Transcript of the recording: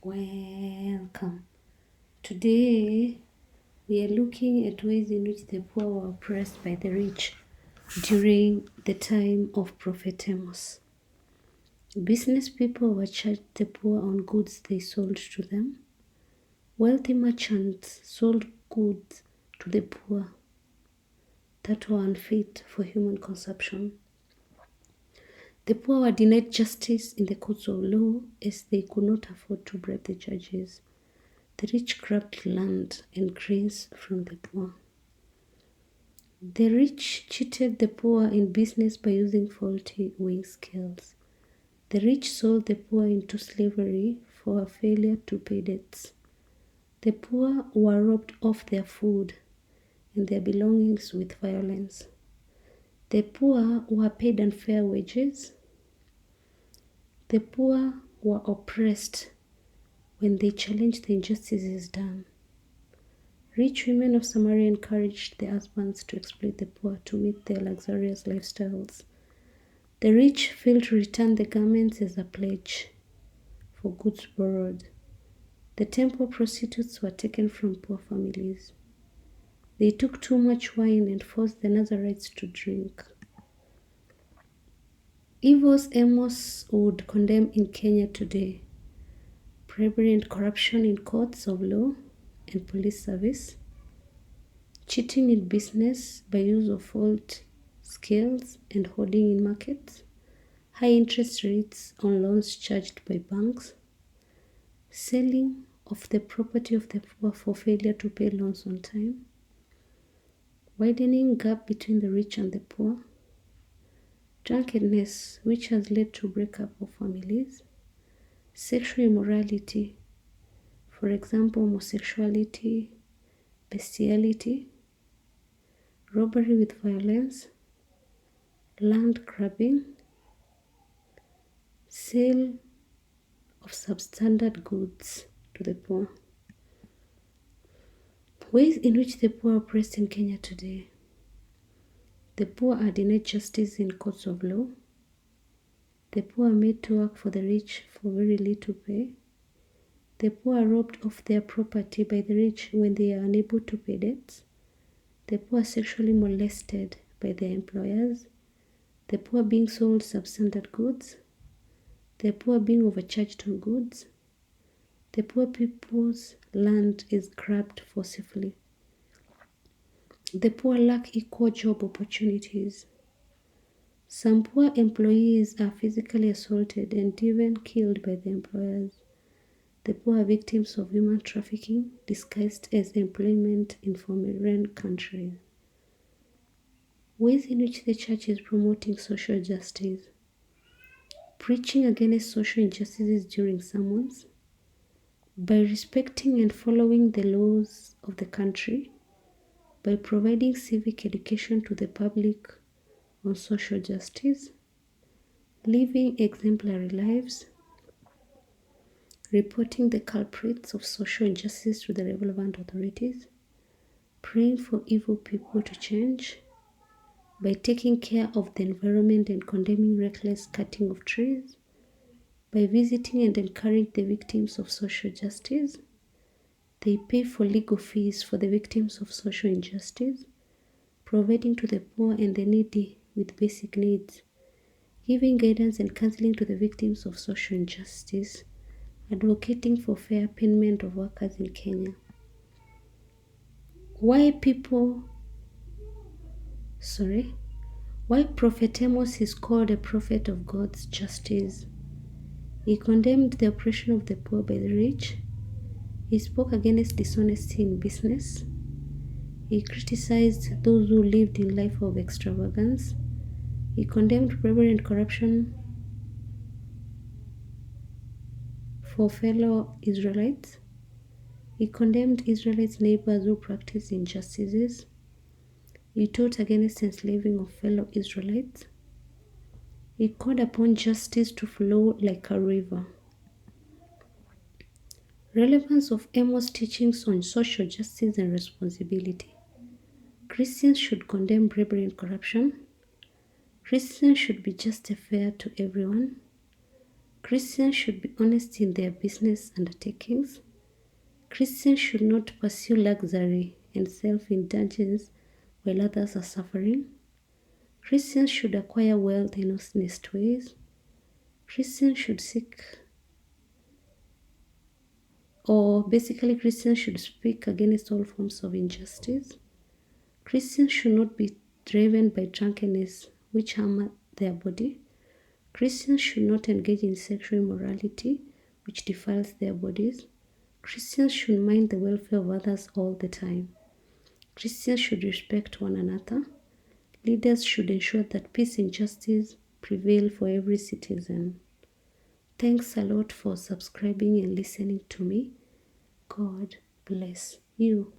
Welcome. Today we are looking at ways in which the poor were oppressed by the rich during the time of Prophet Amos. Business people were charged the poor on goods they sold to them. Wealthy merchants sold goods to the poor that were unfit for human consumption. The poor were denied justice in the courts of law as they could not afford to bribe the judges. The rich grabbed land and grains from the poor. The rich cheated the poor in business by using faulty weighing scales. The rich sold the poor into slavery for a failure to pay debts. The poor were robbed of their food and their belongings with violence. The poor were paid unfair wages. The poor were oppressed when they challenged the injustices done. Rich women of Samaria encouraged their husbands to exploit the poor to meet their luxurious lifestyles. The rich failed to return the garments as a pledge for goods borrowed. The temple prostitutes were taken from poor families. They took too much wine and forced the Nazarites to drink. Evils Amos would condemn in Kenya today: bribery and corruption in courts of law and police service, cheating in business by use of faulty scales and hoarding in markets, high interest rates on loans charged by banks, selling of the property of the poor for failure to pay loans on time, widening gap between the rich and the poor, drunkenness which has led to breakup of families, sexual immorality, for example, homosexuality, bestiality, robbery with violence, land grabbing, sale of substandard goods to the poor. Ways in which the poor are oppressed in Kenya today. The poor are denied justice in courts of law. The poor are made to work for the rich for very little pay. The poor are robbed of their property by the rich when they are unable to pay debts. The poor are sexually molested by their employers. The poor being sold substandard goods. The poor being overcharged on goods. The poor people's land is grabbed forcibly. The poor lack equal job opportunities. Some poor employees are physically assaulted and even killed by their employers. The poor are victims of human trafficking disguised as employment in foreign countries. Ways in which the church is promoting social justice. Preaching against social injustices during sermons. By respecting and following the laws of the country. By providing civic education to the public on social justice. Living exemplary lives. Reporting the culprits of social injustice to the relevant authorities. Praying for evil people to change. By taking care of the environment and condemning reckless cutting of trees, by visiting and encouraging the victims of social justice. They pay for legal fees for the victims of social injustice, providing to the poor and the needy with basic needs, giving guidance and counseling to the victims of social injustice, advocating for fair payment of workers in Kenya. Why Prophet Amos is called a prophet of God's justice. He condemned the oppression of the poor by the rich. He spoke against dishonesty in business. He criticized those who lived in life of extravagance. He condemned bribery and corruption for fellow Israelites. He condemned Israelites' neighbors who practiced injustices. He taught against enslaving of fellow Israelites. He called upon justice to flow like a river. Relevance of Amos' teachings on social justice and responsibility. Christians should condemn bribery and corruption. Christians should be just and fair to everyone. Christians should be honest in their business undertakings. Christians should not pursue luxury and self-indulgence while others are suffering. Christians should acquire wealth in honest ways. Christians should seek, or basically Christians should speak against all forms of injustice. Christians should not be driven by drunkenness which harm their body. Christians should not engage in sexual immorality which defiles their bodies. Christians should mind the welfare of others all the time. Christians should respect one another. Leaders should ensure that peace and justice prevail for every citizen. Thanks a lot for subscribing and listening to me. God bless you.